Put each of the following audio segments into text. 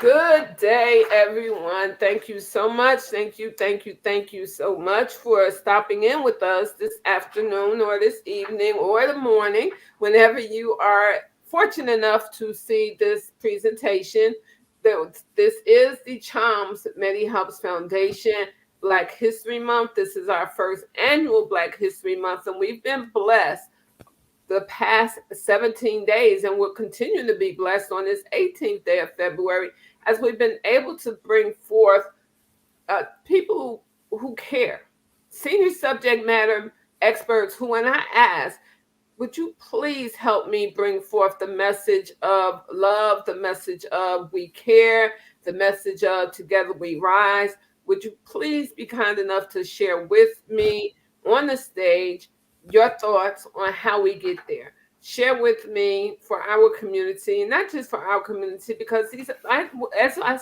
Good day, everyone. Thank you so much. Thank you so much for stopping in with us this afternoon or this evening or the morning, whenever you are fortunate enough to see this presentation. This is the CHOMS MEDI-HELPZ Foundation Black History Month. This is our first annual Black History Month, and we've been blessed the past 17 days, and we'll continue to be blessed on this 18th day of February as we've been able to bring forth people who care, senior subject matter experts who, when I ask, would you please help me bring forth the message of love, the message of we care, the message of together we rise? Would you please be kind enough to share with me on the stage your thoughts on how we get there? Share with me for our community, not just for our community, because as I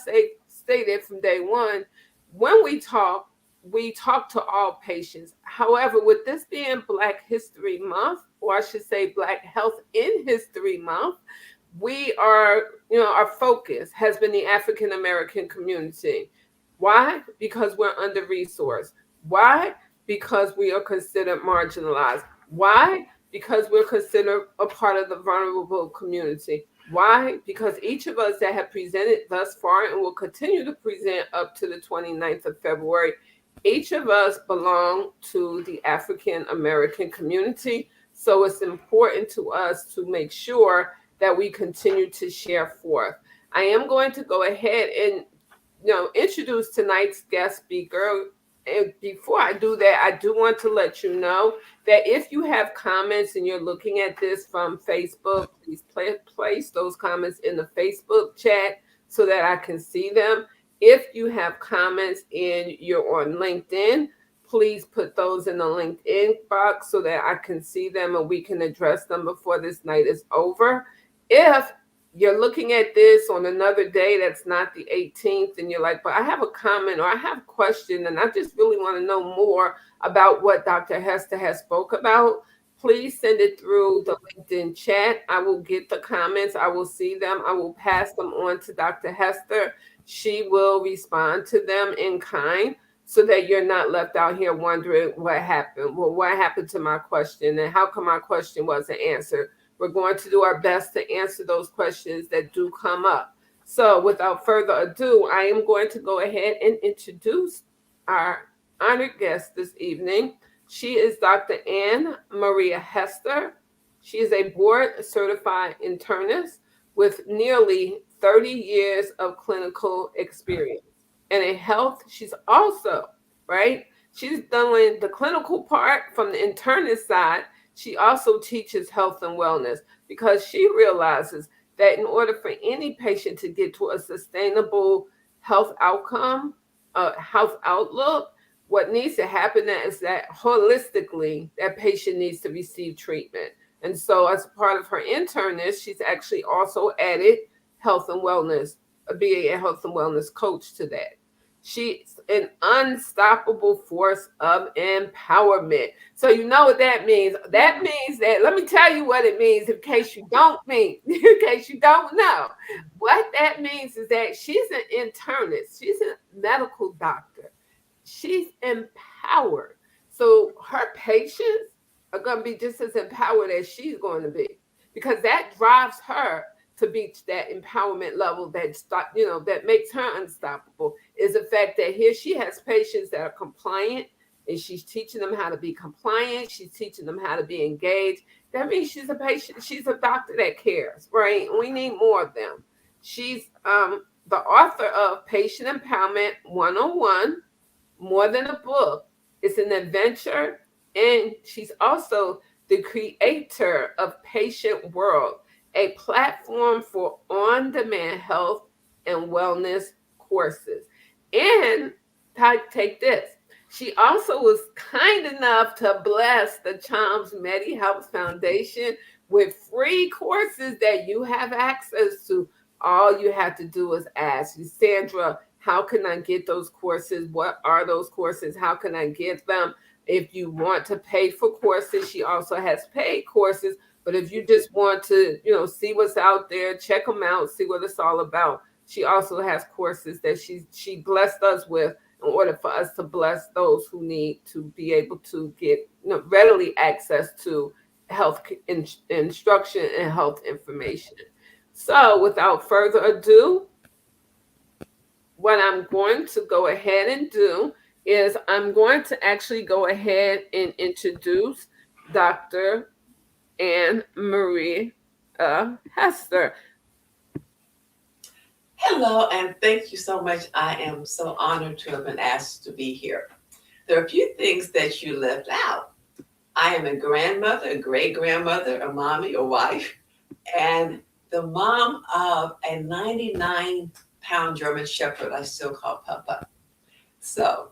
stated from day one, when we talk to all patients. However, with this being Black History Month, or I should say Black Health in History Month, we are, our focus has been the African American community. Why? Because we're under resourced. Why? Because we are considered marginalized. Why? Because we're considered a part of the vulnerable community. Why? Because each of us that have presented thus far and will continue to present up to the 29th of February, each of us belong to the African American community. So it's important to us to make sure that we continue to share forth. I am going to go ahead and introduce tonight's guest speaker. And before I do that, I do want to let you know that if you have comments and you're looking at this from Facebook, please place those comments in the Facebook chat so that I can see them. If you have comments and you're on LinkedIn, please put those in the LinkedIn box so that I can see them and we can address them before this night is over. If you're looking at this on another day that's not the 18th and you're like, but I have a comment or I have a question and I just really want to know more about what Dr. Hester has spoke about, please send it through the LinkedIn chat. I will get the comments. I will see them. I will pass them on to Dr. Hester. She will respond to them in kind so that you're not left out here wondering what happened. Well, what happened to my question and how come my question wasn't answered? We're going to do our best to answer those questions that do come up. So without further ado, I am going to go ahead and introduce our honored guest this evening. She is Dr. Ann Maria Hester. She is a board certified internist with nearly 30 years of clinical experience. And in health, she's also, right? She's done the clinical part from the internist side. She also teaches health and wellness because she realizes that in order for any patient to get to a sustainable health outcome, health outlook, what needs to happen is that holistically, that patient needs to receive treatment. And so as part of her internist, she's actually also added health and wellness, being a health and wellness coach to that. She's an unstoppable force of empowerment. So you know what that means. That means that, let me tell you what it means in case you don't know. What that means is that she's an internist. She's a medical doctor. She's empowered. So her patients are going to be just as empowered as she's going to be because that drives her to reach that empowerment level that makes her unstoppable is the fact that here she has patients that are compliant and she's teaching them how to be compliant. She's teaching them how to be engaged. That means she's a doctor that cares, right? We need more of them. She's the author of Patient Empowerment 101, More Than a Book. It's an adventure. And she's also the creator of Patient World, a platform for on-demand health and wellness courses. And take this. She also was kind enough to bless the CHOMS MEDI-HELPZ Foundation with free courses that you have access to. All you have to do is ask. Sandra, how can I get those courses? What are those courses? How can I get them? If you want to pay for courses, she also has paid courses. But if you just want to, see what's out there, check them out, see what it's all about, she also has courses that she blessed us with in order for us to bless those who need to be able to get, readily access to health instruction and health information. So, without further ado, what I'm going to go ahead and do is I'm going to actually go ahead and introduce Dr. Ann Marie Hester. Hello, and thank you so much. I am so honored to have been asked to be here. There are a few things that you left out. I am a grandmother, a great grandmother, a mommy, a wife, and the mom of a 99-pound German Shepherd I still call Papa. So,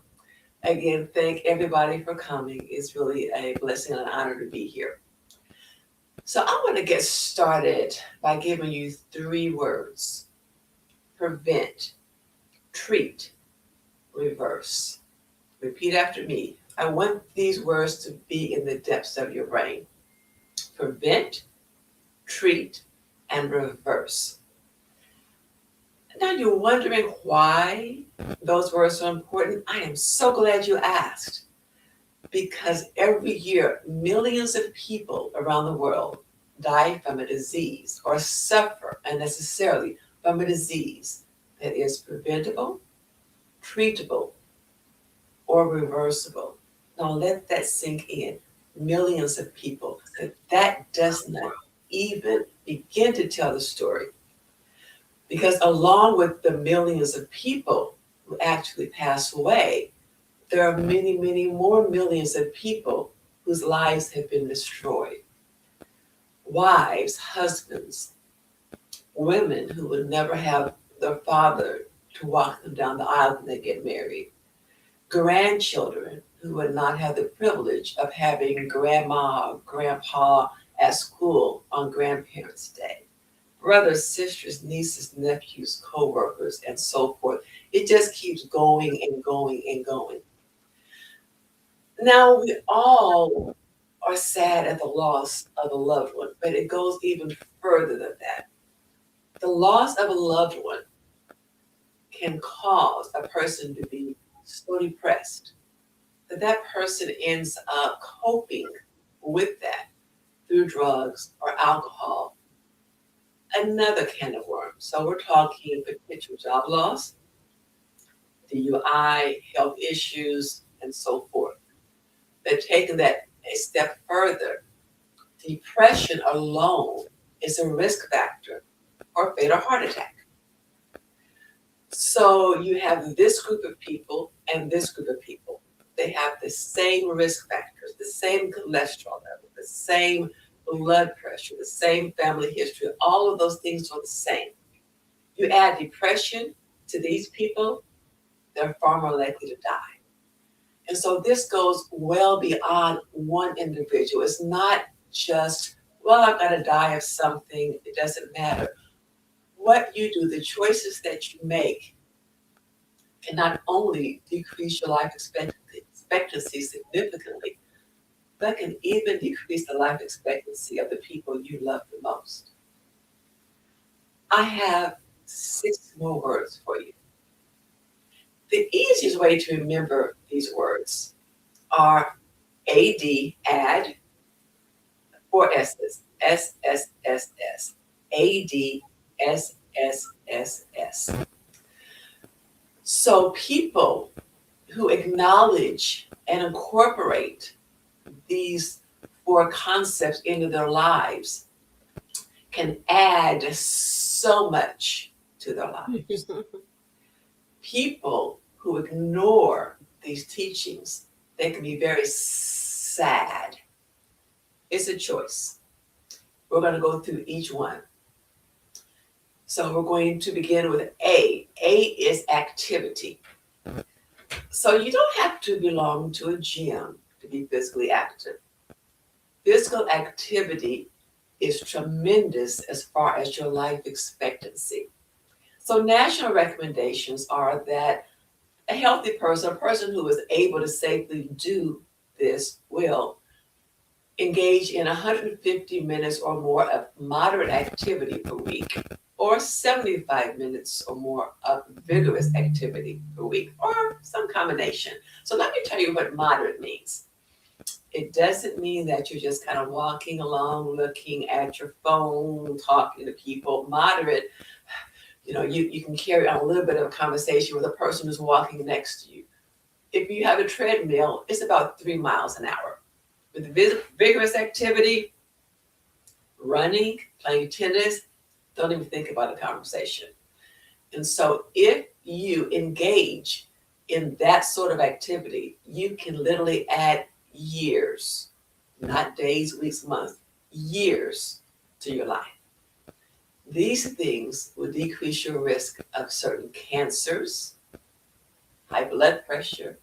again, thank everybody for coming. It's really a blessing and an honor to be here. So, I want to get started by giving you 3 words: prevent, treat, reverse. Repeat after me. I want these words to be in the depths of your brain. Prevent, treat, and reverse. Now you're wondering why those words are important. I am so glad you asked, because every year millions of people around the world die from a disease or suffer unnecessarily from a disease that is preventable, treatable, or reversible. Now let that sink in. Millions of people. That does not even begin to tell the story. Because along with the millions of people who actually pass away, there are many, many more millions of people whose lives have been destroyed. Wives, husbands, women who would never have their father to walk them down the aisle when they get married. Grandchildren who would not have the privilege of having grandma or grandpa at school on Grandparents' Day. Brothers, sisters, nieces, nephews, co-workers, and so forth. It just keeps going and going and going. Now, we all are sad at the loss of a loved one, but it goes even further than that. The loss of a loved one can cause a person to be so depressed that that person ends up coping with that through drugs or alcohol. Another can of worms. So we're talking potential job loss, DUI, health issues, and so forth. But taking that a step further, depression alone is a risk factor for fatal heart attack. So you have this group of people and this group of people. They have the same risk factors, the same cholesterol level, the same blood pressure, the same family history. All of those things are the same. You add depression to these people, they're far more likely to die. And so this goes well beyond one individual. It's not just, well, I've got to die of something. It doesn't matter. What you do, the choices that you make, can not only decrease your life expectancy significantly, but can even decrease the life expectancy of the people you love the most. I have 6 more words for you. The easiest way to remember these words are AD, add, 4 S's, S, S, S, S, AD, S, S, S, S. So people who acknowledge and incorporate these 4 concepts into their lives can add so much to their lives. People who ignore these teachings, they can be very sad. It's a choice. We're going to go through each one. So we're going to begin with A. A is activity. So you don't have to belong to a gym to be physically active. Physical activity is tremendous as far as your life expectancy. So national recommendations are that a healthy person, a person who is able to safely do this, will engage in 150 minutes or more of moderate activity per week or 75 minutes or more of vigorous activity per week, or some combination. So let me tell you what moderate means. It doesn't mean that you're just kind of walking along, looking at your phone, talking to people. Moderate, you can carry on a little bit of a conversation with a person who's walking next to you. If you have a treadmill, it's about 3 miles an hour. With vigorous activity, running, playing tennis, don't even think about a conversation. And so if you engage in that sort of activity, you can literally add years, not days, weeks, months, years to your life. These things will decrease your risk of certain cancers, high blood pressure,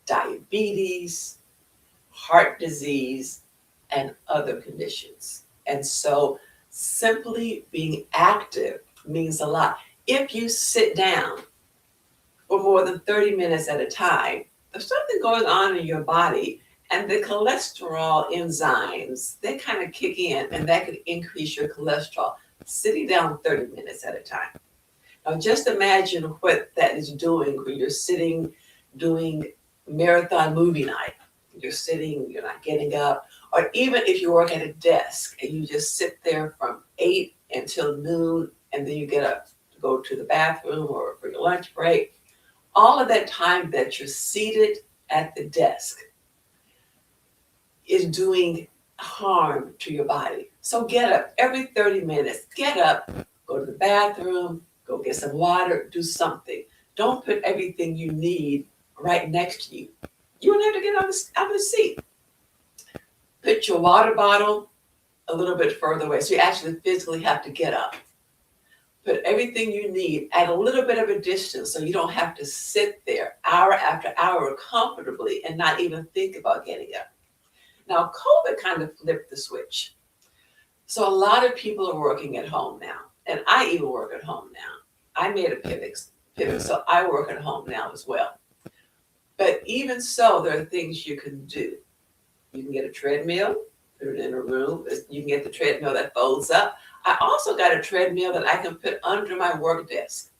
diabetes, heart disease, and other conditions. And so simply being active means a lot. If you sit down for more than 30 minutes at a time, there's something going on in your body, and the cholesterol enzymes, they kind of kick in, and that could increase your cholesterol sitting down 30 minutes at a time. Now just imagine what that is doing when you're sitting doing marathon movie night. You're sitting, you're not getting up, or even if you work at a desk and you just sit there from 8 until noon, and then you get up to go to the bathroom or for your lunch break. All of that time that you're seated at the desk is doing harm to your body. So get up every 30 minutes. Get up, go to the bathroom, go get some water, do something. Don't put everything you need right next to you. You don't have to get out of the seat. Put your water bottle a little bit further away, so you actually physically have to get up. Put everything you need at a little bit of a distance, so you don't have to sit there hour after hour comfortably and not even think about getting up. Now, COVID kind of flipped the switch. So a lot of people are working at home now, and I even work at home now. I made a pivot, so I work at home now as well. But even so, there are things you can do. You can get a treadmill, put it in a room. You can get the treadmill that folds up. I also got a treadmill that I can put under my work desk.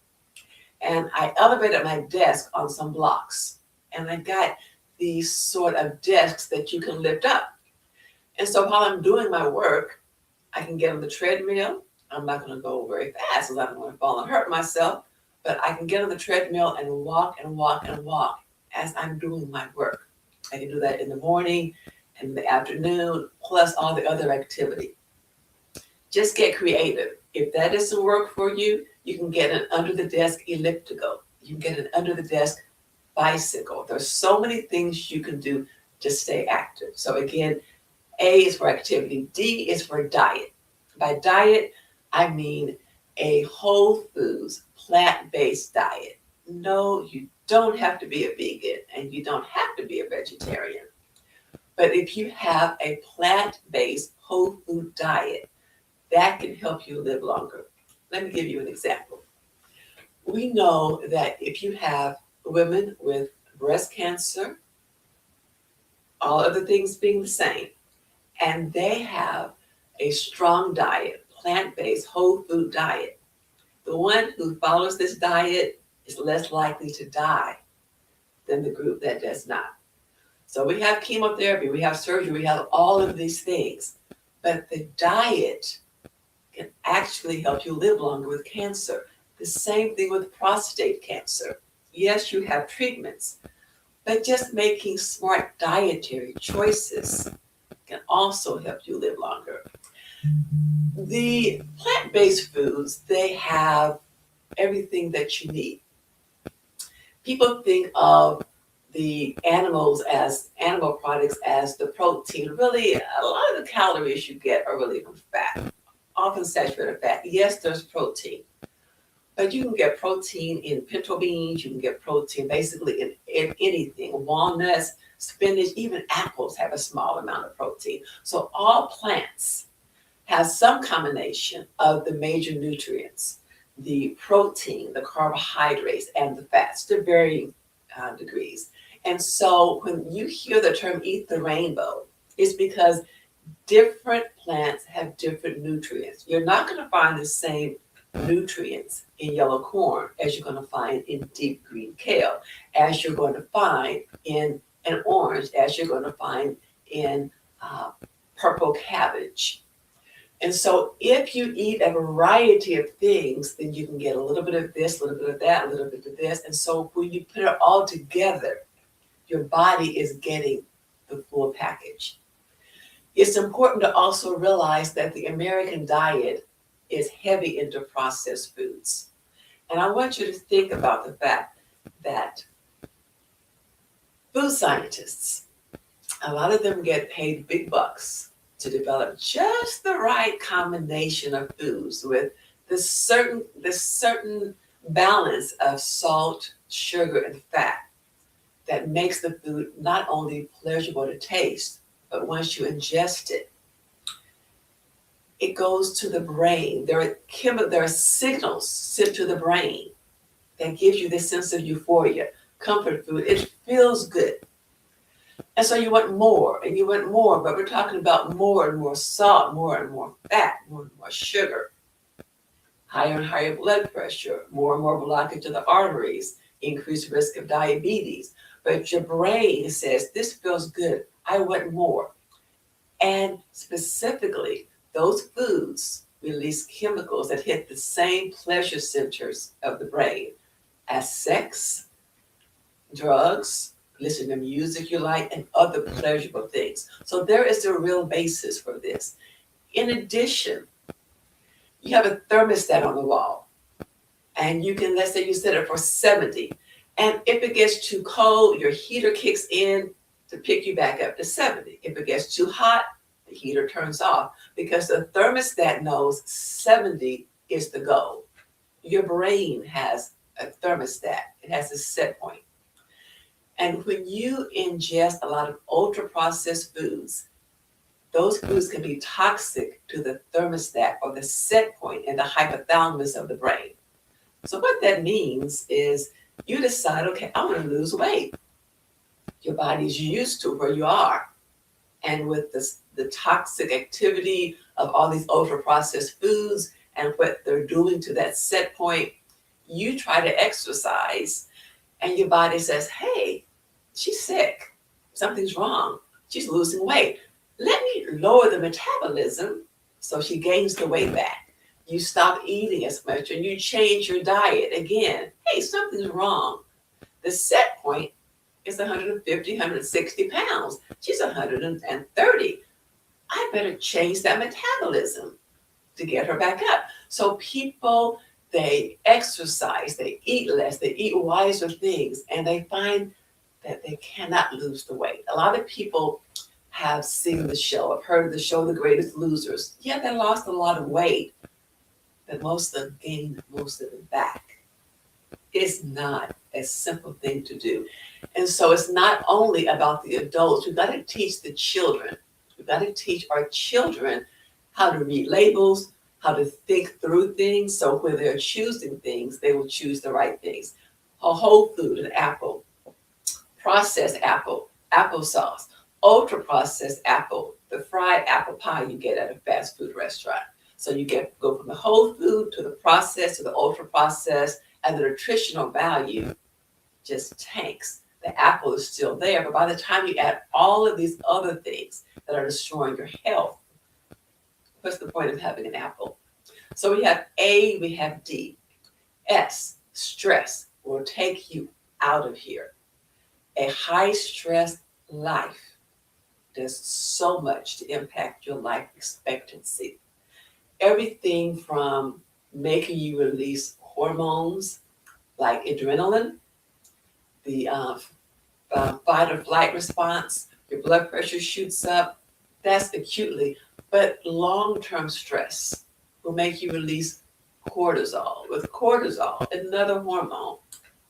And I elevated my desk on some blocks. And I got these sort of desks that you can lift up. And so while I'm doing my work, I can get on the treadmill. I'm not going to go very fast because I don't want to fall and hurt myself. But I can get on the treadmill and walk and walk and walk as I'm doing my work. I can do that in the morning and in the afternoon, plus all the other activity. Just get creative. If that doesn't work for you, you can get an under the desk elliptical. You can get an under the desk bicycle. There's so many things you can do to stay active. So again, A is for activity. D is for diet. By diet, I mean a whole foods, plant-based diet. No, you don't have to be a vegan and you don't have to be a vegetarian. But if you have a plant-based whole food diet, that can help you live longer. Let me give you an example. We know that if you have women with breast cancer, all other things being the same, and they have a strong diet, plant-based whole food diet, the one who follows this diet is less likely to die than the group that does not. So we have chemotherapy, we have surgery, we have all of these things, but the diet can actually help you live longer with cancer. The same thing with prostate cancer. Yes, you have treatments, but just making smart dietary choices can also help you live longer. The plant-based foods, they have everything that you need. People think of the animal products as the protein. Really, a lot of the calories you get are really from fat, often saturated fat. Yes, there's protein, but you can get protein in pinto beans. You can get protein basically in anything. Walnuts, spinach, even apples have a small amount of protein. So all plants have some combination of the major nutrients, the protein, the carbohydrates, and the fats to varying degrees. And so when you hear the term eat the rainbow, it's because Different plants have different nutrients. You're not going to find the same nutrients in yellow corn as you're going to find in deep green kale, as you're going to find in an orange, as you're going to find in uh, purple cabbage. And so if you eat a variety of things, then you can get a little bit of this, a little bit of that, a little bit of this. And so when you put it all together, your body is getting the full package. It's important to also realize that the American diet is heavy into processed foods. And I want you to think about the fact that food scientists, a lot of them get paid big bucks to develop just the right combination of foods with this certain balance of salt, sugar, and fat that makes the food not only pleasurable to taste, but once you ingest it, it goes to the brain. There are signals sent to the brain that gives you this sense of euphoria. Comfort food, it feels good. And so you want more and you want more, but we're talking about more and more salt, more and more fat, more and more sugar, higher and higher blood pressure, more and more blockage of the arteries, increased risk of diabetes. But your brain says, this feels good, I want more. And specifically, those foods release chemicals that hit the same pleasure centers of the brain as sex, drugs, listening to music you like, and other pleasurable things. So there is a real basis for this. In addition, you have a thermostat on the wall, and you can, let's say you set it for 70. And if it gets too cold, your heater kicks in to pick you back up to 70. If it gets too hot, the heater turns off because the thermostat knows 70 is the goal. Your brain has a thermostat, it has a set point. And when you ingest a lot of ultra processed foods, those foods can be toxic to the thermostat or the set point in the hypothalamus of the brain. So what that means is you decide, okay, I want to lose weight. Your body's used to where you are. And with the toxic activity of all these ultra processed foods and what they're doing to that set point, you try to exercise and your body says, hey, she's sick. Something's wrong. She's losing weight. Let me lower the metabolism so she gains the weight back. You stop eating as much and you change your diet again. Hey, something's wrong. The set point is 150, 160 pounds. She's 130. I better change that metabolism to get her back up. So people, they exercise, they eat less, they eat wiser things, and they find that they cannot lose the weight. A lot of people have seen the show, have heard of the show, The Greatest Losers. Yeah, they lost a lot of weight, but most of them gained most of it back. It's not a simple thing to do. And so it's not only about the adults. We've got to teach the children. We've got to teach our children how to read labels, how to think through things. So when they're choosing things, they will choose the right things. A whole food, an apple, processed apple, applesauce, ultra processed apple, the fried apple pie you get at a fast food restaurant. So you go from the whole food to the processed to the ultra processed, and the nutritional value just tanks. The apple is still there, but by the time you add all of these other things that are destroying your health, what's the point of having an apple? So we have A, we have D. S, stress will take you out of here. A high stress life does so much to impact your life expectancy. Everything from making you release hormones like adrenaline, the fight or flight response, your blood pressure shoots up. That's acutely, but long-term stress will make you release cortisol. With cortisol, another hormone,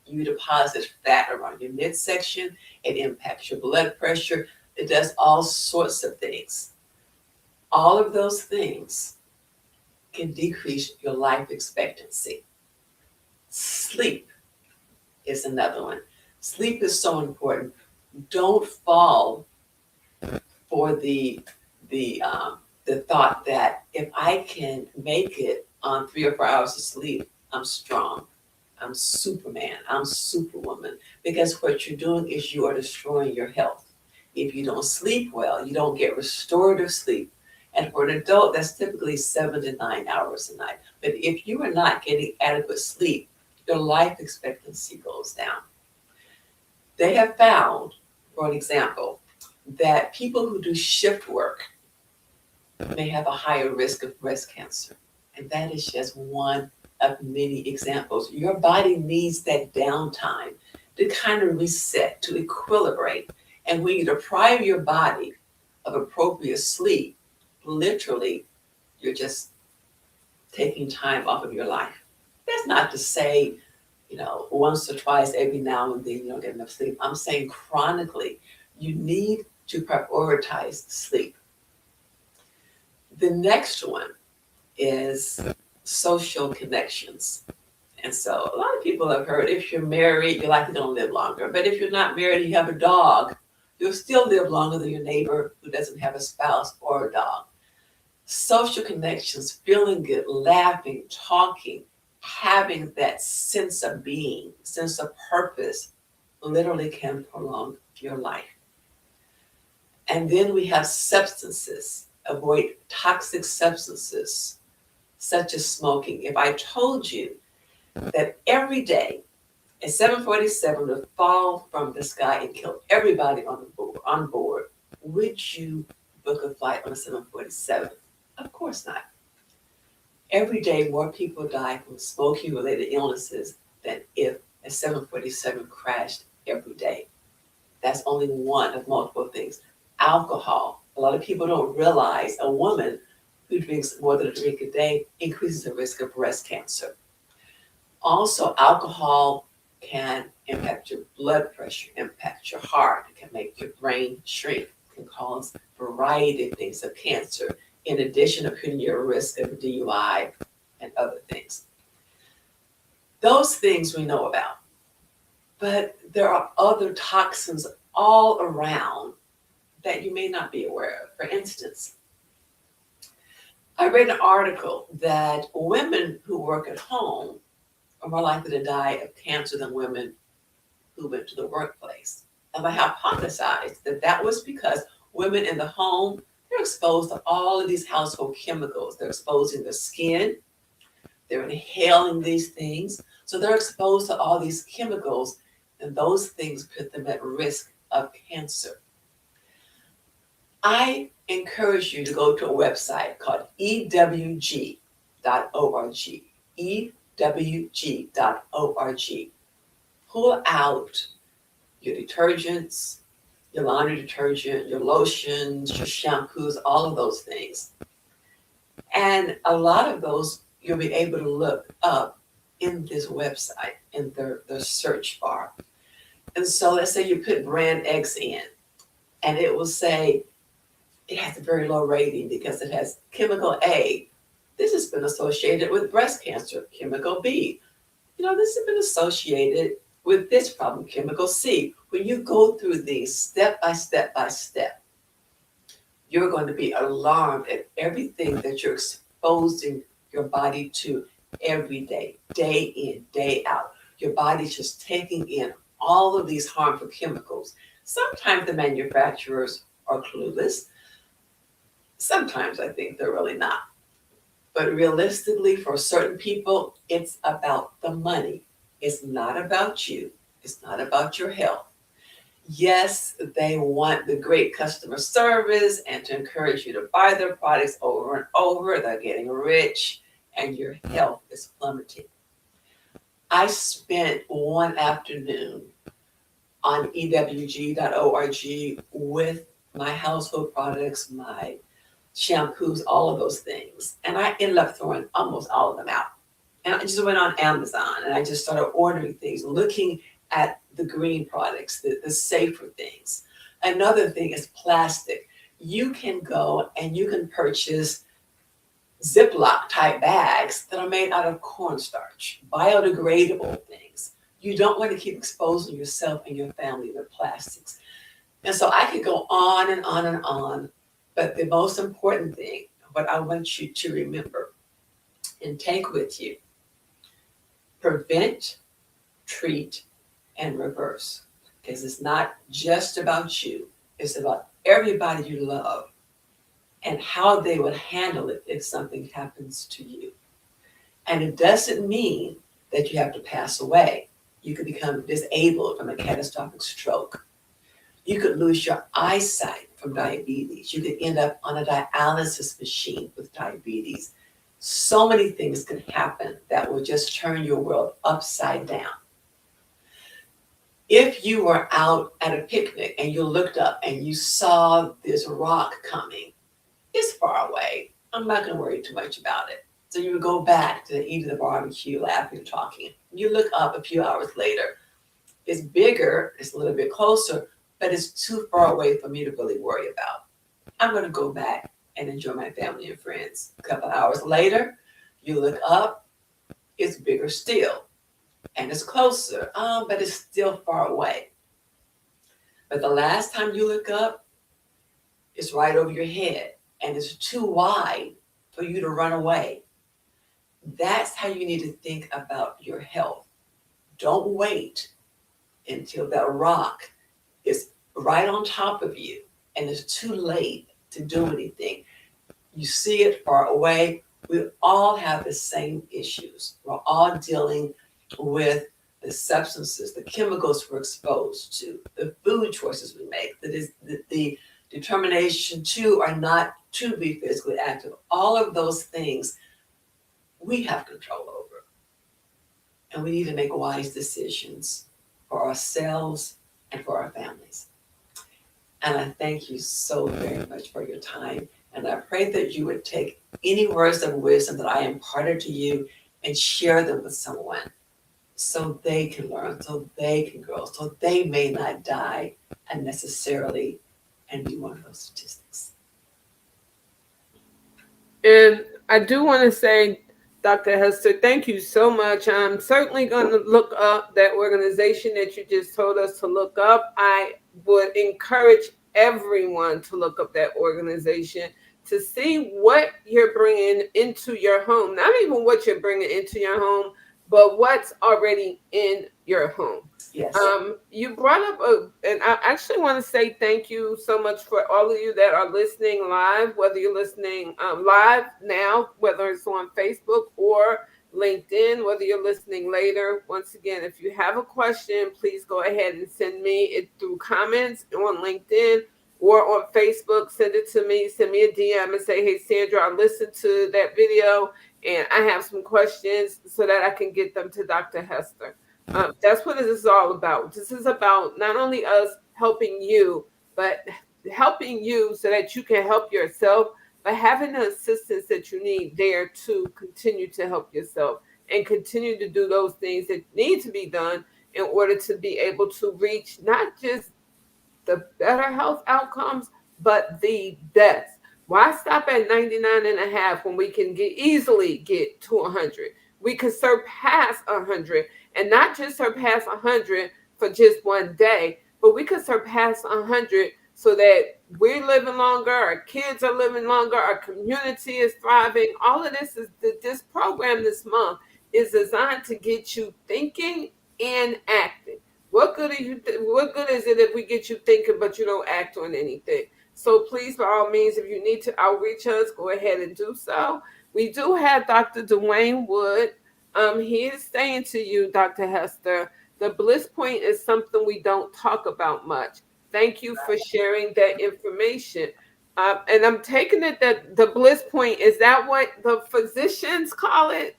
you deposit fat around your midsection. It impacts your blood pressure. It does all sorts of things. All of those things can decrease your life expectancy. Sleep is another one. Sleep is so important. Don't fall for the the the thought that if I can make it on 3 or 4 hours of sleep, I'm strong. I'm Superman. I'm Superwoman. Because what you're doing is you are destroying your health. If you don't sleep well, you don't get restorative sleep. And for an adult, that's typically 7 to 9 hours a night. But if you are not getting adequate sleep, your life expectancy goes down. They have found, for an example, that people who do shift work may have a higher risk of breast cancer. And that is just one of many examples. Your body needs that downtime to kind of reset, to equilibrate. And when you deprive your body of appropriate sleep, literally, you're just taking time off of your life. That's not to say, once or twice every now and then you don't get enough sleep. I'm saying chronically, you need to prioritize sleep. The next one is social connections. And so a lot of people have heard if you're married, you're likely going to live longer. But if you're not married and you have a dog, you'll still live longer than your neighbor who doesn't have a spouse or a dog. Social connections, feeling good, laughing, talking, having that sense of being, sense of purpose, literally can prolong your life. And then we have substances. Avoid toxic substances, such as smoking. If I told you that every day a 747 would fall from the sky and kill everybody on board, would you book a flight on a 747? Of course not. Every day more people die from smoking-related illnesses than if a 747 crashed every day. That's only one of multiple things. Alcohol. A lot of people don't realize a woman who drinks more than a drink a day increases the risk of breast cancer. Also, alcohol can impact your blood pressure, impact your heart, it can make your brain shrink, it can cause a variety of things of cancer, in addition to putting your risk of DUI and other things. Those things we know about. But there are other toxins all around that you may not be aware of. For instance, I read an article that women who work at home are more likely to die of cancer than women who went to the workplace. And I hypothesized that that was because women in the home, they're exposed to all of these household chemicals. They're exposing their skin, they're inhaling these things. So they're exposed to all these chemicals, and those things put them at risk of cancer. I encourage you to go to a website called ewg.org. ewg.org. Pull out your detergents, your laundry detergent, your lotions, your shampoos, all of those things. And a lot of those you'll be able to look up in this website, in their search bar. And so let's say you put brand X in, and it will say it has a very low rating because it has chemical A. This has been associated with breast cancer. Chemical B. This has been associated with this problem, chemical C. When you go through these step by step by step, you're going to be alarmed at everything that you're exposing your body to every day, day in, day out. Your body's just taking in all of these harmful chemicals. Sometimes the manufacturers are clueless. Sometimes I think they're really not. But realistically, for certain people, it's about the money. It's not about you. It's not about your health. Yes, they want the great customer service and to encourage you to buy their products over and over. They're getting rich and your health is plummeting. I spent one afternoon on ewg.org with my household products, my shampoos, all of those things. And I ended up throwing almost all of them out. And I just went on Amazon and I just started ordering things, looking at the green products, the safer things. Another thing is plastic. You can go and you can purchase Ziploc type bags that are made out of cornstarch, biodegradable things. You don't want to keep exposing yourself and your family to plastics. And so I could go on and on and on But the most important thing, what I want you to remember and take with you, prevent, treat, and reverse. Because it's not just about you, it's about everybody you love and how they would handle it if something happens to you. And it doesn't mean that you have to pass away. You could become disabled from a catastrophic stroke. You could lose your eyesight from diabetes. You could end up on a dialysis machine with diabetes. So many things can happen that will just turn your world upside down. If you were out at a picnic and you looked up and you saw this rock coming, it's far away. I'm not going to worry too much about it. So you would go back to eating the barbecue, laughing and talking. You look up a few hours later. It's bigger, it's a little bit closer, but it's too far away for me to really worry about. I'm going to go back and enjoy my family and friends. A couple hours later, you look up, it's bigger still, and it's closer, but it's still far away. But the last time you look up, it's right over your head, and it's too wide for you to run away. That's how you need to think about your health. Don't wait until that rock is right on top of you and it's too late to do anything. You see it far away. We all have the same issues. We're all dealing with the substances, the chemicals we're exposed to, the food choices we make, the determination to or not to be physically active. All of those things we have control over. And we need to make wise decisions for ourselves and for our families. And I thank you so very much for your time. And I pray that you would take any words of wisdom that I imparted to you and share them with someone so they can learn, so they can grow, so they may not die unnecessarily and be one of those statistics. And I do want to say, Dr. Hester, thank you so much. I'm certainly going to look up that organization that you just told us to look up. I would encourage everyone to look up that organization to see what you're bringing into your home. Not even what you're bringing into your home, but what's already in your home. Yes. You brought up and I actually want to say thank you so much for all of you that are listening live, whether you're listening live now, whether it's on Facebook or LinkedIn, whether you're listening later. Once again, if you have a question, please go ahead and send me it through comments on LinkedIn or on Facebook. Send it to me, send me a DM and say, hey, Sandra, I listened to that video and I have some questions so that I can get them to Dr. Hester. That's what this is all about. This is about not only us helping you, but helping you so that you can help yourself, but having the assistance that you need there to continue to help yourself and continue to do those things that need to be done in order to be able to reach not just the better health outcomes, but the best. Why stop at 99 and a half when we can easily get to 100? We can surpass 100 and not just surpass 100 for just one day, but we could surpass 100 so that we're living longer, our kids are living longer, our community is thriving. All of this program this month is designed to get you thinking and acting. What good what good is it if we get you thinking but you don't act on anything? So please, by all means, if you need to outreach us, go ahead and do so. We do have Dr. Dwayne Wood. He is saying to you, Dr. Hester, the bliss point is something we don't talk about much. Thank you for sharing that information. And I'm taking it that the bliss point, is that what the physicians call it?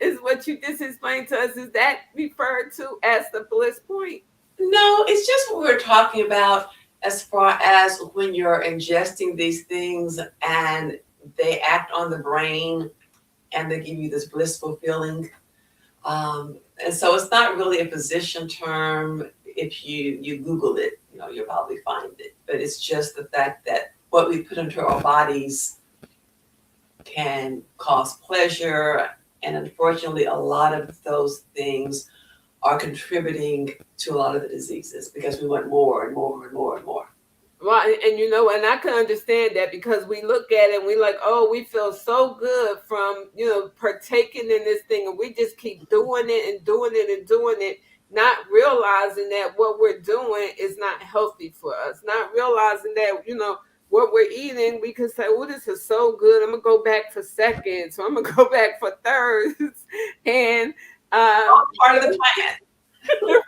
Is what you just explained to us, is that referred to as the bliss point? No, it's just what we're talking about as far as when you're ingesting these things and they act on the brain and they give you this blissful feeling. And so it's not really a physician term. If you Google it, you'll probably find it. But it's just the fact that what we put into our bodies can cause pleasure. And unfortunately, a lot of those things are contributing to a lot of the diseases because we want more and more and more and more. Well, and you know, and I can understand that because we look at it and we like, oh, we feel so good from, partaking in this thing, and we just keep doing it and doing it and doing it, not realizing that what we're doing is not healthy for us, not realizing that, what we're eating, we can say, oh, this is so good. I'm gonna go back for seconds, or I'm gonna go back for thirds. And All part of the plan.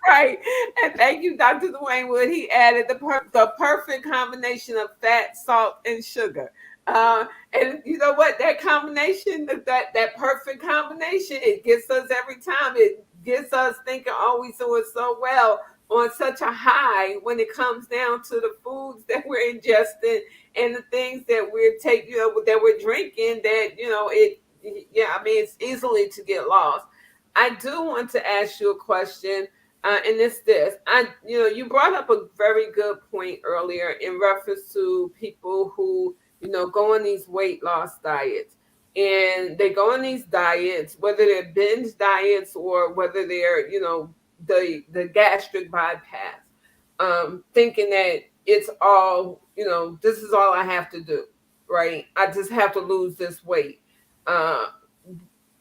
right. And thank you, Dr. Dwayne Wood. He added the perfect combination of fat, salt, and sugar. And you know what? That combination, that perfect combination, it gets us every time. It gets us thinking, oh, we doing so well, on such a high when it comes down to the foods that we're ingesting and the things that we're taking, that we're drinking. That yeah, I mean, it's easily to get lost. I do want to ask you a question, and it's this. You brought up a very good point earlier in reference to people who, go on these weight loss diets. And they go on these diets, whether they're binge diets or whether they're, the gastric bypass, thinking that it's all, this is all I have to do, right? I just have to lose this weight. Uh,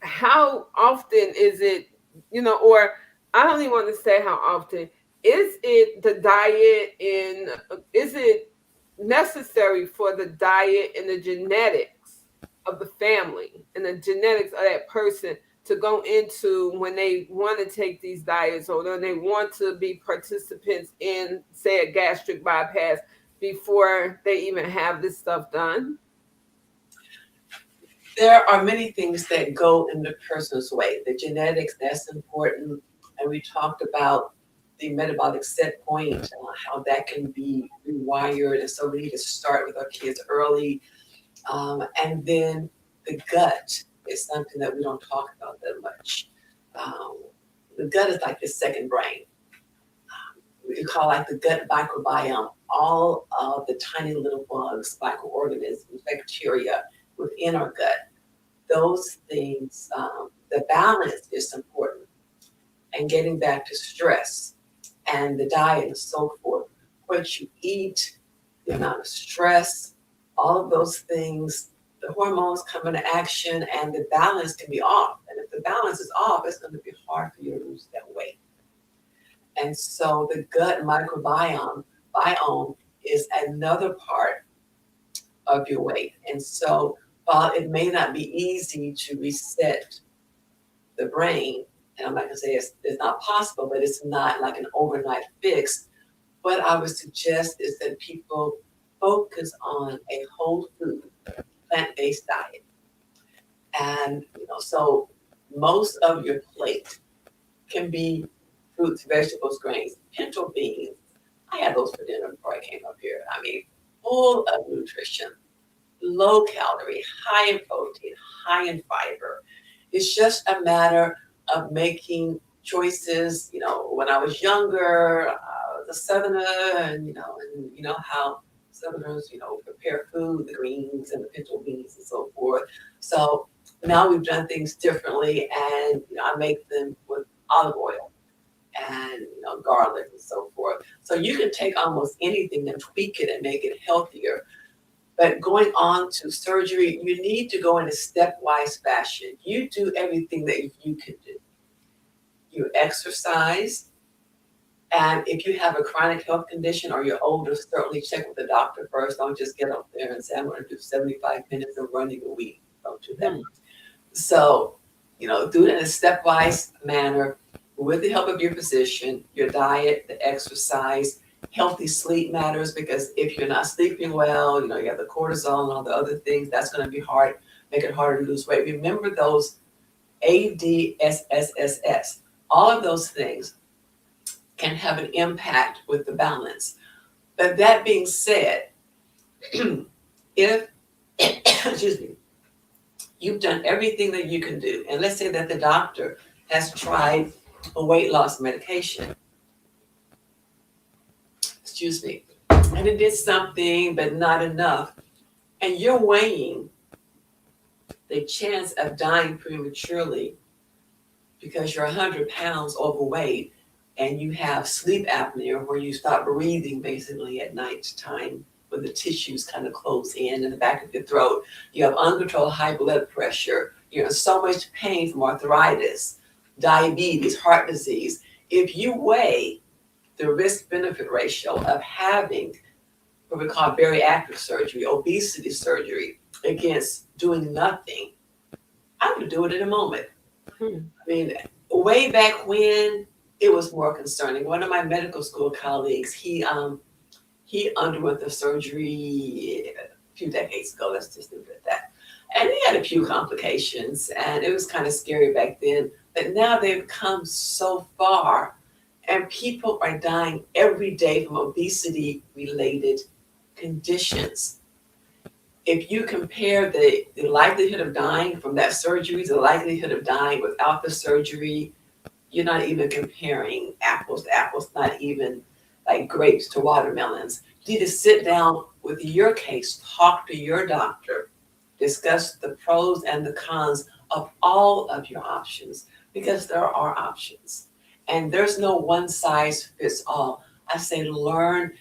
how often is it, or I don't even want to say how often, is it the diet, in is it necessary for the diet and the genetics of the family and the genetics of that person to go into when they want to take these diets, or when they want to be participants in, say, a gastric bypass, before they even have this stuff done? There are many things that go in the person's way. The genetics, that's important. And we talked about the metabolic set point, how that can be rewired. And so we need to start with our kids early. And then the gut is something that we don't talk about that much. Um, the gut is like the second brain. We call like the gut microbiome, all of the tiny little bugs, microorganisms, bacteria within our gut. Those things, the balance is important. And getting back to stress and the diet and so forth, what you eat, the amount of stress, all of those things, the hormones come into action and the balance can be off. And if the balance is off, it's going to be hard for you to lose that weight. And so the gut biome is another part of your weight. And so while it may not be easy to reset the brain, and I'm not going to say it's not possible, but it's not like an overnight fix. What I would suggest is that people focus on a whole food, plant-based diet. And, so most of your plate can be fruits, vegetables, grains, pinto beans. I had those for dinner before I came up here. I mean, full of nutrition, low calorie, high in protein, high in fiber. It's just a matter of making choices. When I was younger, I was a southerner, and you know how southerners, prepare food, the greens and the pinto beans and so forth. So now we've done things differently, and I make them with olive oil and garlic and so forth. So you can take almost anything and tweak it and make it healthier. But going on to surgery, you need to go in a stepwise fashion. You do everything that you can do. You exercise, and if you have a chronic health condition or you're older, certainly check with the doctor first. Don't just get up there and say, I'm going to do 75 minutes of running a week. Don't do that. So, do it in a stepwise manner with the help of your physician, your diet, the exercise. Healthy sleep matters, because if you're not sleeping well, you have the cortisol and all the other things, that's going to be hard, make it harder to lose weight. Remember those ADSSSS. All of those things can have an impact with the balance. But that being said, if, excuse me, you've done everything that you can do, and let's say that the doctor has tried a weight loss medication, excuse me, and it did something but not enough, and you're weighing the chance of dying prematurely because you're 100 pounds overweight, and you have sleep apnea where you stop breathing basically at night time when the tissues kind of close in the back of your throat. You have uncontrolled high blood pressure. You're in so much pain from arthritis, diabetes, heart disease. If you weigh the risk benefit ratio of having what we call bariatric surgery, obesity surgery, against doing nothing, I would do it in a moment. Hmm. I mean, way back when it was more concerning. One of my medical school colleagues, he underwent the surgery a few decades ago. Let's just leave it at that. And he had a few complications, and it was kind of scary back then. But now they've come so far, and people are dying every day from obesity-related conditions. If you compare the likelihood of dying from that surgery to the likelihood of dying without the surgery, you're not even comparing apples to apples, not even like grapes to watermelons. You need to sit down with your case, talk to your doctor, discuss the pros and the cons of all of your options because there are options. And there's no one size fits all. I say learn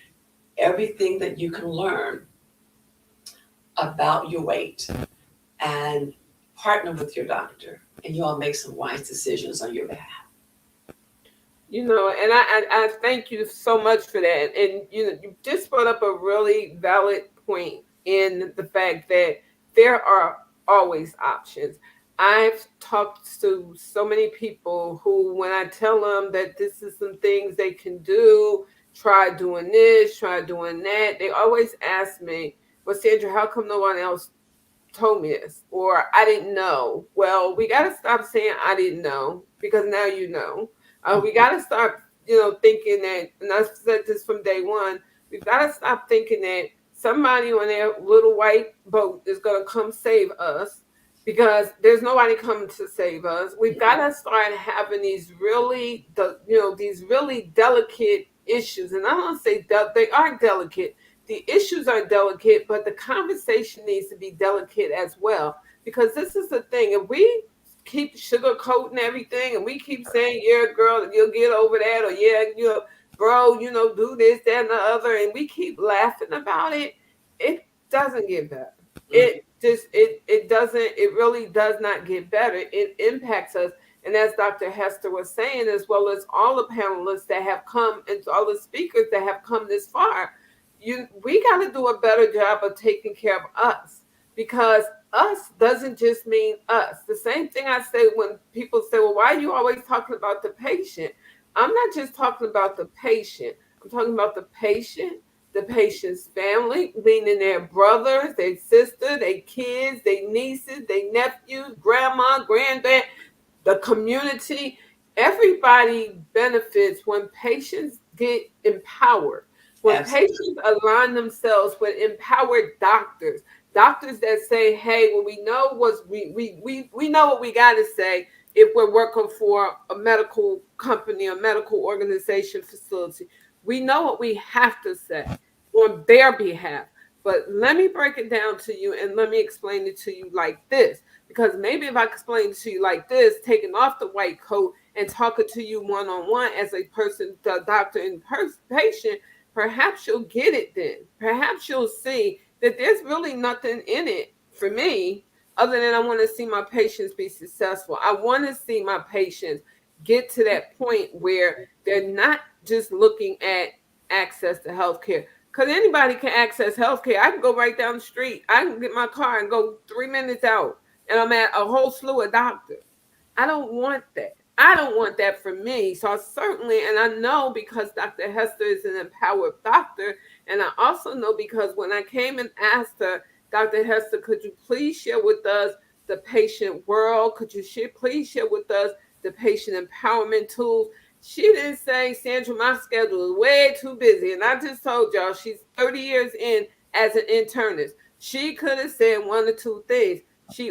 everything that you can learn about your weight and partner with your doctor, and you all make some wise decisions on your behalf. And I thank you so much for that. And you just brought up a really valid point in the fact that there are always options. I've talked to so many people who, when I tell them that this is some things they can do, try doing this, try doing that, they always ask me, "Well, Sandra, how come no one else told me this?" Or "I didn't know." Well, we got to stop saying "I didn't know" because now you know. We got to start, thinking that, and I've said this from day one, we've got to stop thinking that somebody on their little white boat is going to come save us because there's nobody coming to save us. We've got to start having these really delicate issues. And I don't say they are delicate, the issues are delicate, but the conversation needs to be delicate as well. Because this is the thing. If we keep sugarcoating everything and we keep saying, "Yeah, girl, you'll get over that," or "Yeah, bro, do this, that, and the other," and we keep laughing about it, it doesn't get better. It doesn't, it really does not get better. It impacts us. And as Dr. Hester was saying, as well as all the panelists that have come and all the speakers that have come this far, we got to do a better job of taking care of us, because us doesn't just mean us. The same thing I say when people say, "Well, why are you always talking about the patient?" I'm not just talking about the patient. I'm talking about the patient's family, meaning their brothers, their sister, their kids, their nieces, their nephews, grandma, granddad, the community. Everybody benefits when patients get empowered. When Absolutely. patients align themselves with empowered doctors that say, "Hey, well, we know we know what we got to say if we're working for a medical company, a medical organization, facility. We know what we have to say on their behalf. But let me break it down to you and let me explain it to you like this. Because maybe if I explain it to you like this, taking off the white coat and talking to you one on one as a person, the doctor and patient, perhaps you'll get it then. Perhaps you'll see that there's really nothing in it for me other than I want to see my patients be successful. I want to see my patients get to that point where they're not just looking at access to healthcare. Because anybody can access healthcare. I can go right down the street. I can get my car and go 3 minutes out, and I'm at a whole slew of doctors. I don't want that. I don't want that for me. So I certainly, and I know because Dr. Hester is an empowered doctor, and I also know because when I came and asked her, "Dr. Hester, could you please share with us the patient world? Could you please share with us the patient empowerment tools?" She didn't say, "Sandra, my schedule is way too busy." And I just told y'all she's 30 years in as an internist. She could have said one or two things.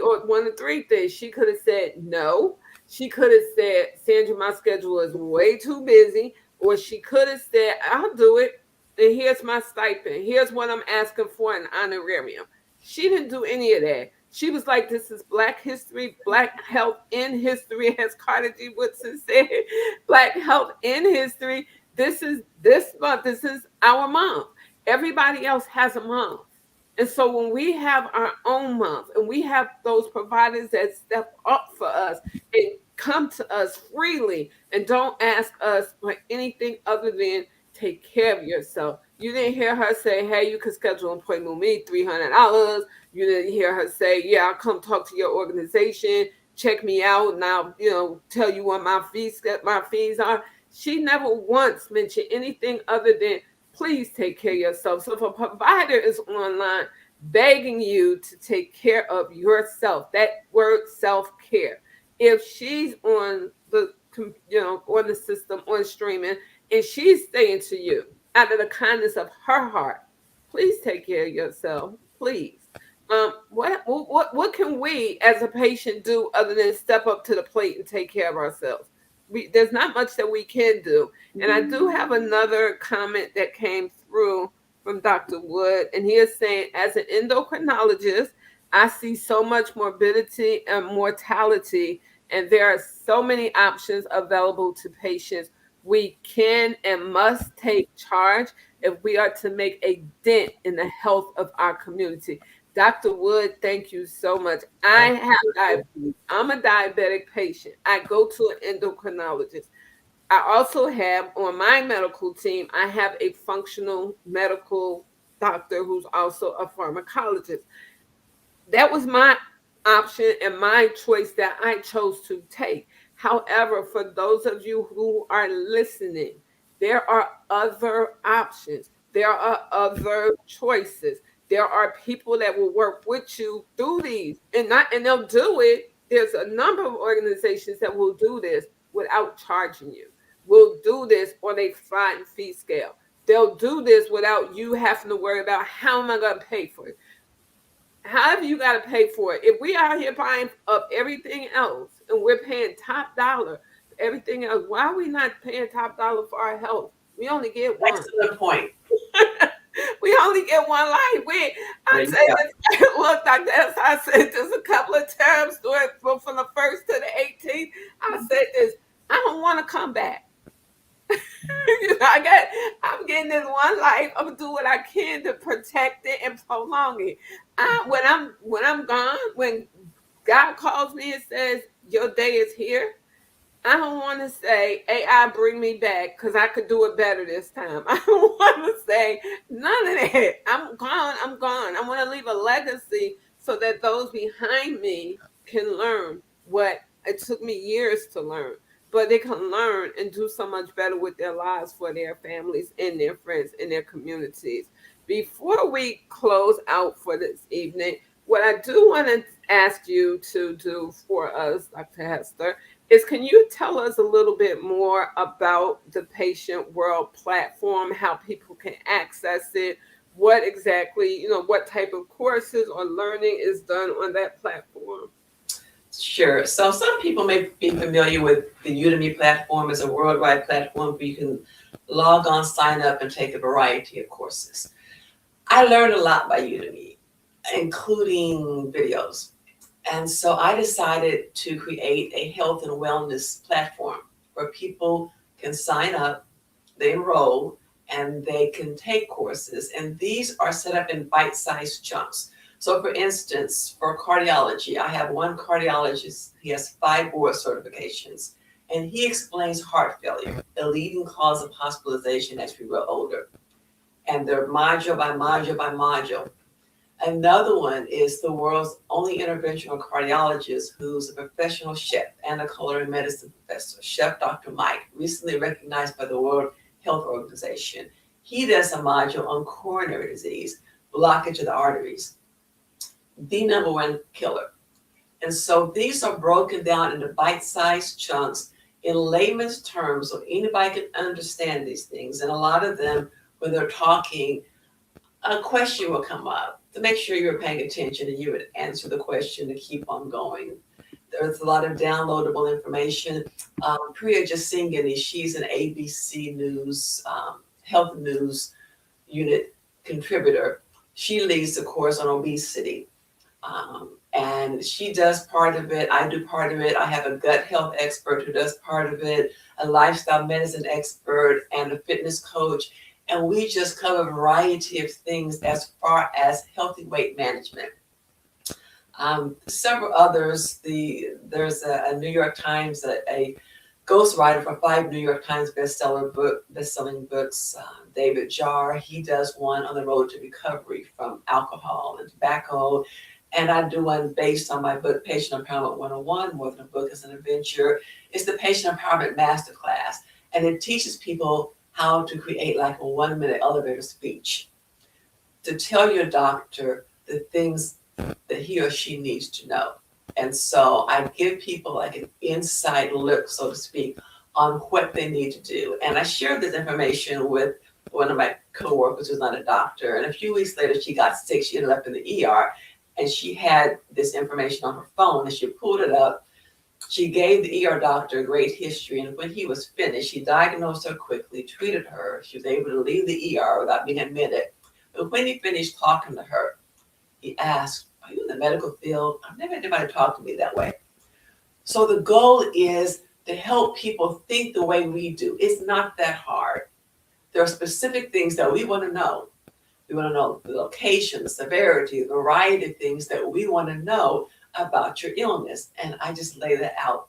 Or one of three things. She could have said no. She could have said, "Sandra, my schedule is way too busy." Or she could have said, "I'll do it. And here's my stipend. Here's what I'm asking for an honorarium." She didn't do any of that. She was like, this is Black history, Black health in history, as Carter G. Woodson said, Black health in history. This is this month, this is our month. Everybody else has a month. And so when we have our own month and we have those providers that step up for us and come to us freely and don't ask us for anything other than take care of yourself. You didn't hear her say, hey, you can schedule an appointment with me, $300. You didn't hear her say, yeah, I'll come talk to your organization, check me out, and I'll, tell you what my fees are. She never once mentioned anything other than please take care of yourself. So if a provider is online begging you to take care of yourself, that word self-care, if she's on the on the system, on streaming, and she's saying to you out of the kindness of her heart, please take care of yourself, please. What can we as a patient do other than step up to the plate and take care of ourselves? There's not much that we can do. And I do have another comment that came through from Dr. Wood, and he is saying, as an endocrinologist, I see so much morbidity and mortality, and there are so many options available to patients. We can and must take charge if we are to make a dent in the health of our community. Dr. Wood, thank you so much. I have diabetes. I'm a diabetic patient. I go to an endocrinologist. I also have on my medical team, I have a functional medical doctor who's also a pharmacologist. That was my option and my choice that I chose to take. However, for those of you who are listening, there are other options. There are other choices. There are people that will work with you through these, and they'll do it. There's a number of organizations that will do this without charging you. Will do this on a flat fee scale. They'll do this without you having to worry about how am I going to pay for it. However you got to pay for it. If we out here buying up everything else and we're paying top dollar for everything else, why are we not paying top dollar for our health? We only get one. Excellent point. We only get one life. I said this. Look, Dr. S, I said this a couple of times from the 1st to the 18th. I said this. I don't want to come back. I'm getting this one life. I'm gonna do what I can to protect it and prolong it. When I'm gone, when God calls me and says your day is here, I don't want to say, AI, bring me back because I could do it better this time. I don't want to say none of that. I'm gone. I'm gone. I want to leave a legacy so that those behind me can learn what it took me years to learn. But they can learn and do so much better with their lives for their families and their friends and their communities. Before we close out for this evening, what I do want to ask you to do for us, Dr. Hester, is can you tell us a little bit more about the Patient World platform, how people can access it, what exactly, what type of courses or learning is done on that platform? Sure. So some people may be familiar with the Udemy platform as a worldwide platform where you can log on, sign up, and take a variety of courses. I learned a lot by Udemy, including videos. And so I decided to create a health and wellness platform where people can sign up, they enroll, and they can take courses. And these are set up in bite-sized chunks. So for instance, for cardiology, I have one cardiologist, he has 5 board certifications, and he explains heart failure, the leading cause of hospitalization as we grow older. And they're module by module by module. Another one is the world's only interventional cardiologist who's a professional chef and a culinary medicine professor, Chef Dr. Mike, recently recognized by the World Health Organization. He does a module on coronary disease, blockage of the arteries, the number one killer. And so these are broken down into bite-sized chunks in layman's terms so anybody can understand these things. And a lot of them, when they're talking, a question will come up to make sure you're paying attention and you would answer the question to keep on going. There's a lot of downloadable information. Priya Jasingani, she's an ABC News, health news unit contributor. She leads the course on obesity. And she does part of it. I do part of it. I have a gut health expert who does part of it, a lifestyle medicine expert, and a fitness coach. And we just cover a variety of things as far as healthy weight management. Several others. There's a New York Times, a ghostwriter for 5 New York Times best-selling books. David Jarr, he does one on the road to recovery from alcohol and tobacco. And I do one based on my book, Patient Empowerment 101, More Than a Book is an Adventure. It's the Patient Empowerment Masterclass. And it teaches people how to create like a 1-minute elevator speech to tell your doctor the things that he or she needs to know. And so I give people like an inside look, so to speak, on what they need to do. And I shared this information with one of my coworkers who's not a doctor. And a few weeks later, she got sick. She ended up in the ER. And she had this information on her phone. And she pulled it up. She gave the ER doctor a great history. And when he was finished, he diagnosed her quickly, treated her. She was able to leave the ER without being admitted. But when he finished talking to her, he asked, "Are you in the medical field? I've never had anybody talk to me that way." So the goal is to help people think the way we do. It's not that hard. There are specific things that we want to know. We want to know the location, the severity, the variety of things that we want to know about your illness. And I just lay that out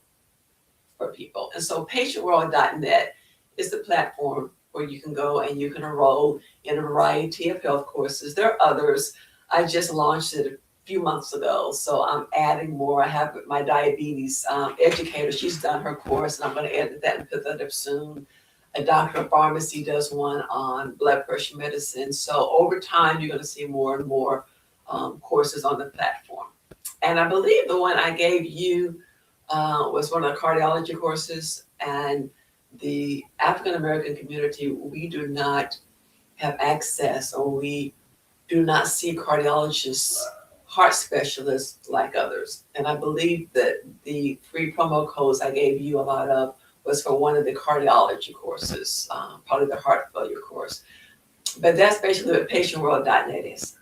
for people. And so patientworld.net is the platform where you can go and you can enroll in a variety of health courses. There are others. I just launched it a few months ago, so I'm adding more. I have my diabetes educator. She's done her course, and I'm going to edit that and put that up soon. A doctor of pharmacy does one on blood pressure medicine. So over time, you're going to see more and more courses on the platform. And I believe the one I gave you was one of the cardiology courses. And the African American community, we do not have access, or we do not see cardiologists, heart specialists like others. And I believe that the free promo codes I gave you a lot of was for one of the cardiology courses, probably the heart failure course. But that's basically what patientworld.net is.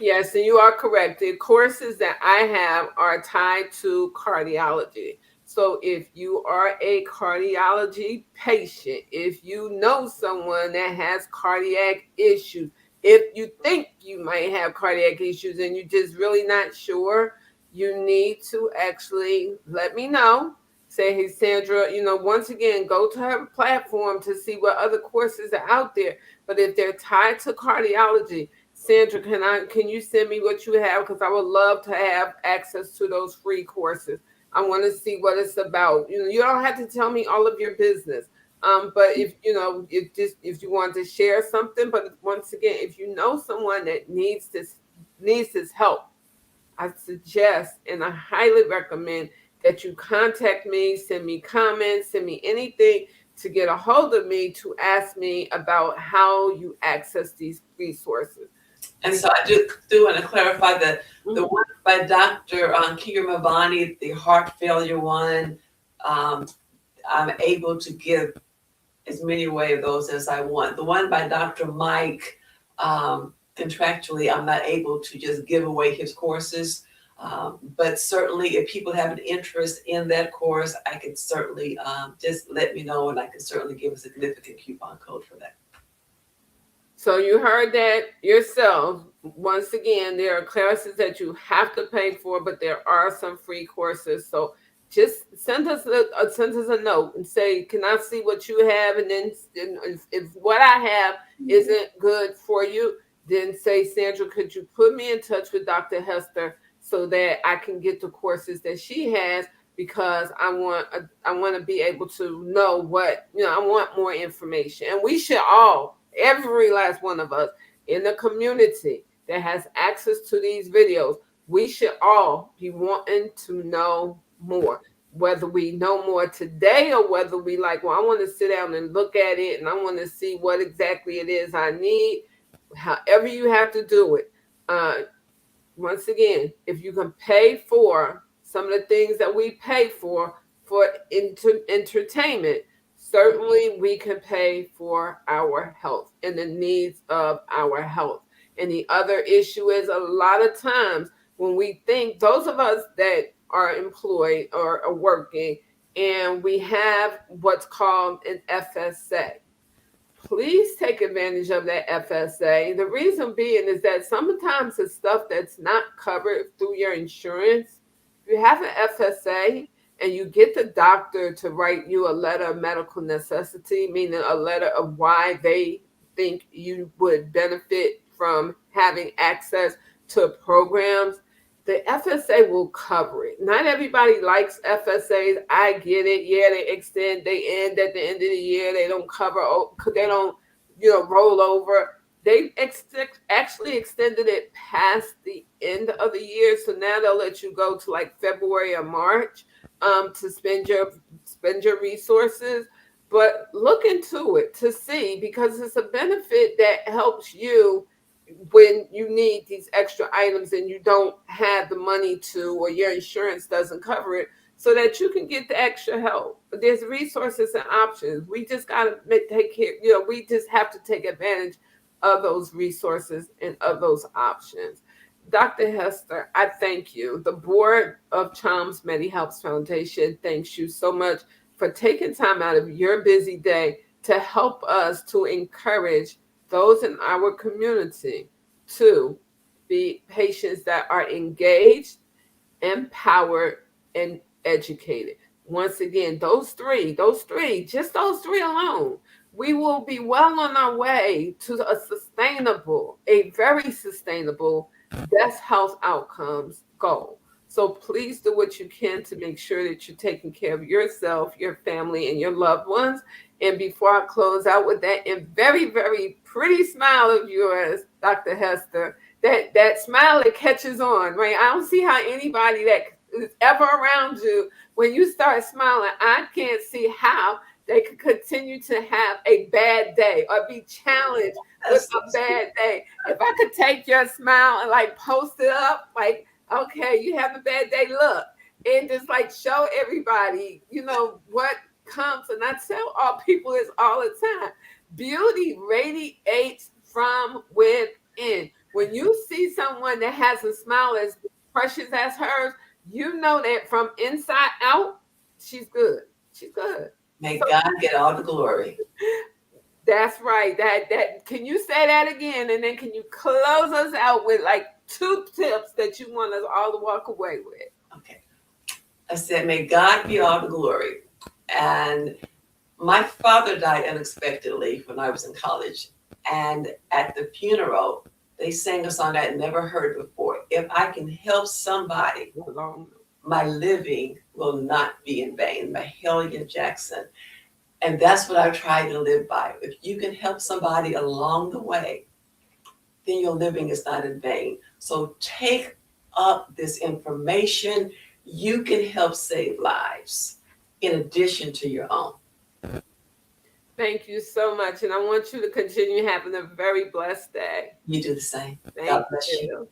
Yes, and you are correct. The courses that I have are tied to cardiology. So if you are a cardiology patient, if you know someone that has cardiac issues, if you think you might have cardiac issues and you're just really not sure, you need to actually let me know. Say, hey, Sandra, once again, go to her platform to see what other courses are out there. But if they're tied to cardiology, Sandra, can you send me what you have? Because I would love to have access to those free courses. I want to see what it's about. You don't have to tell me all of your business. But if you want to share something, but once again, if you know someone that needs this help, I suggest and I highly recommend that you contact me, send me comments, send me anything to get a hold of me to ask me about how you access these resources. And so I do want to clarify that the one by Dr. Kier Mavani, the heart failure one, I'm able to give as many away of those as I want. The one by Dr. Mike, contractually, I'm not able to just give away his courses. But certainly, if people have an interest in that course, I can certainly just let me know, and I can certainly give a significant coupon code for that. So you heard that yourself. Once again, there are classes that you have to pay for, but there are some free courses. So just send us a note and say, "Can I see what you have?" And then if what I have isn't good for you, then say, "Sandra, could you put me in touch with Dr. Hester so that I can get the courses that she has?" Because I want to be able to know I want more information, and we should all, every last one of us in the community that has access to these videos, we should all be wanting to know more. Whether we know more today or whether we like, well, I want to sit down and look at it and I want to see what exactly it is I need. However you have to do it. Once again, if you can pay for some of the things that we pay for entertainment, certainly we can pay for our health and the needs of our health. And the other issue is a lot of times when we think, those of us that are employed or are working, and we have what's called an FSA, please take advantage of that FSA. The reason being is that sometimes the stuff that's not covered through your insurance, if you have an FSA and you get the doctor to write you a letter of medical necessity, meaning a letter of why they think you would benefit from having access to programs, the FSA will cover it. Not everybody likes FSAs. I get it. Yeah, they end at the end of the year. They don't cover, they don't, roll over. Actually extended it past the end of the year. So now they'll let you go to like February or March to spend your resources. But look into it to see, because it's a benefit that helps you when you need these extra items and you don't have the money to, or your insurance doesn't cover it, so that you can get the extra help. There's resources and options. We just got to take care, we just have to take advantage of those resources and of those options. Dr. Hester, I thank you. The board of Chom's MEDI-HELPZ Foundation thanks you so much for taking time out of your busy day to help us to encourage those in our community to be patients that are engaged, empowered, and educated. Once again, just those three alone, we will be well on our way to a very sustainable best health outcomes goal. So please do what you can to make sure that you're taking care of yourself, your family, and your loved ones. And before I close out with that and very, very pretty smile of yours, Dr. Hester, that smile that catches on, right? I don't see how anybody that is ever around you, when you start smiling, I can't see how they could continue to have a bad day or be challenged with a bad day. If I could take your smile and like post it up, like, okay, you have a bad day, look, and just like show everybody, what comes. And I tell all people this all the time: beauty radiates from within. When you see someone that has a smile as precious as hers, you know that from inside out, she's good. She's good. May So God get all the glory. that's right. That can you say that again, and then can you close us out with like 2 tips that you want us all to walk away with? Okay. I said, may God be all the glory. And my father died unexpectedly when I was in college. And at the funeral, they sang a song I'd never heard before. If I can help somebody, my living will not be in vain. Mahalia Jackson. And that's what I try to live by. If you can help somebody along the way, then your living is not in vain. So take up this information. You can help save lives in addition to your own. Thank you so much. And I want you to continue having a very blessed day. You do the same. Thank God bless you. you.